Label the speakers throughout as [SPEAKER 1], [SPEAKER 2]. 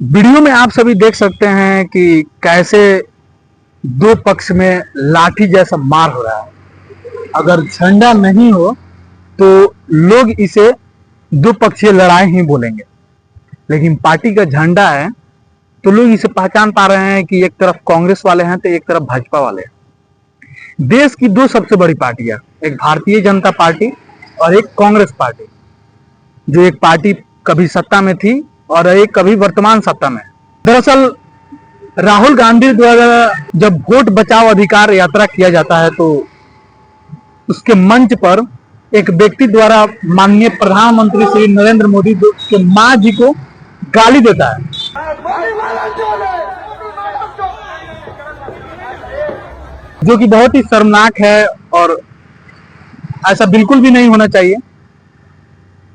[SPEAKER 1] Video में आप सभी देख सकते हैं कि कैसे दो पक्ष में लाठी जैसा मार हो रहा है। अगर झंडा नहीं हो तो लोग इसे दो पक्षीय लड़ाई ही बोलेंगे, लेकिन पार्टी का झंडा है तो लोग इसे पहचान पा रहे हैं कि एक तरफ कांग्रेस वाले हैं तो एक तरफ भाजपा वाले हैं। देश की दो सबसे बड़ी पार्टियां, एक भारतीय जनता पार्टी और एक कांग्रेस पार्टी, जो एक पार्टी कभी सत्ता में थी और एक कभी वर्तमान सत्ता में। दरअसल राहुल गांधी द्वारा जब वोट बचाओ अधिकार यात्रा किया जाता है तो उसके मंच पर एक व्यक्ति द्वारा माननीय प्रधानमंत्री श्री नरेंद्र मोदी के मां जी को गाली देता है, जो कि बहुत ही शर्मनाक है और ऐसा बिल्कुल भी नहीं होना चाहिए।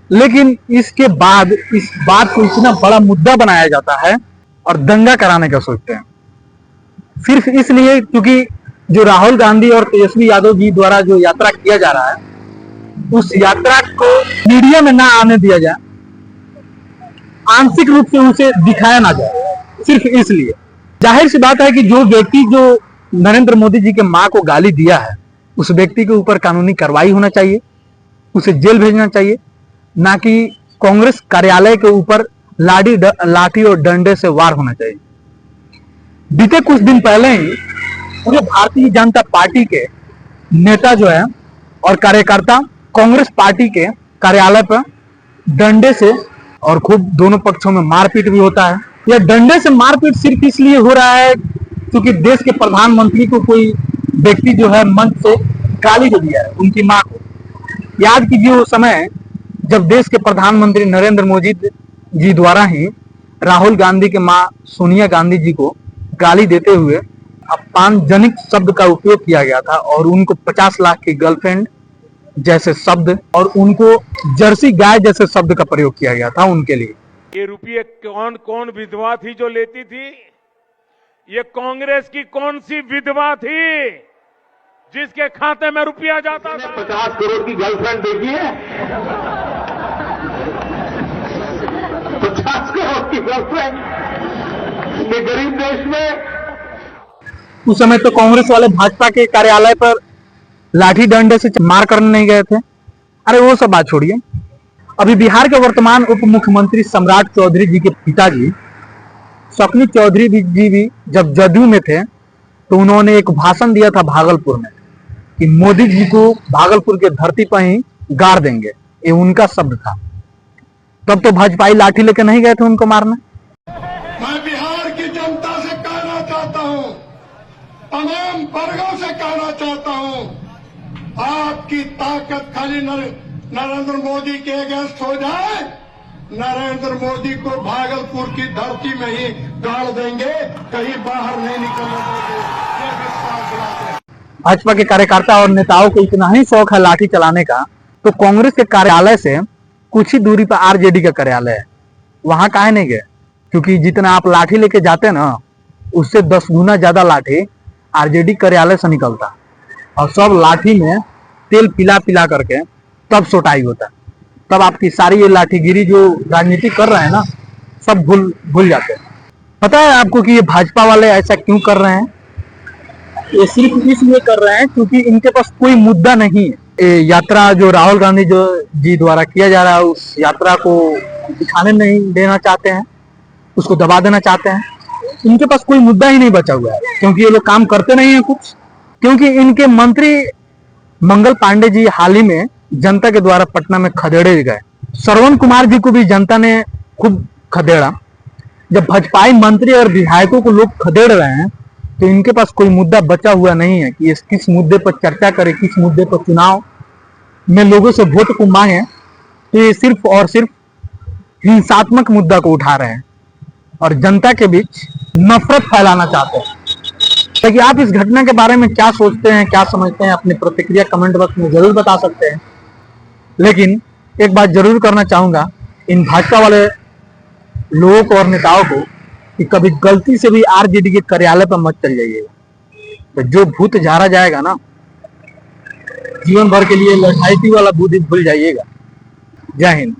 [SPEAKER 1] लेकिन इसके बाद इस बात को इतना बड़ा मुद्दा बनाया जाता है और दंगा कराने का सोचते हैं, सिर्फ इसलिए क्योंकि जो राहुल गांधी और तेजस्वी यादव जी द्वारा जो यात्रा किया जा रहा है उस यात्रा को मीडिया में ना आने दिया जाए, आंशिक रूप से उसे दिखाया ना जाए, सिर्फ इसलिए। जाहिर सी बात है कि जो व्यक्ति जो नरेंद्र मोदी जी के मां को गाली दिया है उस व्यक्ति के ऊपर कानूनी कार्रवाई होना चाहिए, उसे जेल भेजना चाहिए, ना कि कांग्रेस कार्यालय के ऊपर लाठी और डंडे से वार होना चाहिए। बीते कुछ दिन पहले ही पूरे भारतीय जनता पार्टी के नेता जो है और कार्यकर्ता कांग्रेस पार्टी के कार्यालय पर डंडे से और खूब दोनों पक्षों में मारपीट भी होता है। यह डंडे से मारपीट सिर्फ इसलिए हो रहा है क्योंकि देश के प्रधानमंत्री को कोई व्यक्ति जो है मंच से गाली दे दिया है उनकी मां को। याद कीजिए वो समय जब देश के प्रधानमंत्री नरेंद्र मोदी जी द्वारा ही राहुल गांधी के मां सोनिया गांधी जी को गाली देते हुए अपमानजनक शब्द का उपयोग किया गया था और उनको 50 लाख की गर्लफ्रेंड जैसे शब्द और उनको जर्सी गाय जैसे शब्द का प्रयोग किया गया था उनके लिए।
[SPEAKER 2] ये रुपये कौन कौन विधवा थी जो लेती थी? ये कांग्रेस की कौन सी विधवा थी जिसके खाते में रुपया जाता था?
[SPEAKER 3] 50 करोड़ की गर्लफ्रेंड देखी है? 50 करोड़ की गर्लफ्रेंड ये गरीब देश में।
[SPEAKER 1] उस समय तो कांग्रेस वाले भाजपा के कार्यालय पर लाठी डंडे से मार करने नहीं गए थे। अरे वो सब बात छोड़िए, अभी बिहार के वर्तमान उप मुख्यमंत्री सम्राट चौधरी जी के पिताजी शक्ति चौधरी जी भी जब जदयू में थे तो उन्होंने एक भाषण दिया था भागलपुर में कि मोदी जी को भागलपुर के धरती पर ही गाड़ देंगे, ये उनका शब्द था। तब तो भाजपाई लाठी लेकर नहीं गए थे उनको मारने।
[SPEAKER 4] मैं बिहार की जनता से कहना चाहता हूं, तमाम वर्गों से कहना चाहता हूं, आपकी ताकत खाली नरेंद्र मोदी के अगेंस्ट हो जाए, नरेंद्र मोदी को भागलपुर की धरती में ही गाड़ देंगे, कहीं बाहर नहीं निकलने देंगे, ये विश्वास दिलाते हैं।
[SPEAKER 1] भाजपा के कार्यकर्ता और नेताओं को इतना ही शौक है लाठी चलाने का तो कांग्रेस के कार्यालय से कुछ ही दूरी पर आरजेडी का कार्यालय है, वहां काहे नहीं गए? क्योंकि जितना आप लाठी लेके जाते ना उससे 10 गुना ज्यादा लाठी आरजेडी कार्यालय से निकलता और सब लाठी में तेल पिला पिला करके तब सोटाई होता है। तब आपकी सारी ये लाठीगिरी जो राजनीति कर रहे हैं ना सब भूल जाते हैं। पता है आपको कि ये भाजपा वाले ऐसा क्यों कर रहे हैं? ये सिर्फ इसलिए कर रहे हैं क्योंकि इनके पास कोई मुद्दा नहीं है। ये यात्रा जो राहुल गांधी जी द्वारा किया जा रहा है उस यात्रा को दिखाने नहीं देना चाहते हैं, उसको दबा देना चाहते हैं। इनके पास कोई मुद्दा ही नहीं बचा हुआ है क्योंकि ये लोग काम करते नहीं है कुछ। क्योंकि इनके मंत्री मंगल पांडे जी हाल ही में जनता के द्वारा पटना में खदेड़े गए। श्रवण कुमार जी को भी जनता ने खूब खदेड़ा। जब भाजपाई मंत्री और विधायकों को लोग खदेड़ रहे हैं तो इनके पास कोई मुद्दा बचा हुआ नहीं है कि किस मुद्दे पर चर्चा करें, किस मुद्दे पर चुनाव में लोगों से वोट को मांगे। तो ये सिर्फ और सिर्फ हिंसात्मक मुद्दा को उठा रहे हैं और जनता के बीच नफरत फैलाना चाहते हैं। ताकि आप इस घटना के बारे में क्या सोचते हैं, क्या समझते हैं, अपनी प्रतिक्रिया कमेंट बॉक्स में जरूर बता सकते हैं। लेकिन एक बात जरूर करना चाहूंगा इन भाजपा वाले लोगों को और नेताओं को कि कभी गलती से भी आरजेडी के कार्यालय पर मत चल जाइएगा। तो जो भूत झाड़ा जाएगा ना जीवन भर के लिए लड़ाई वाला बुद्धि भूल जाइएगा। जय हिंद।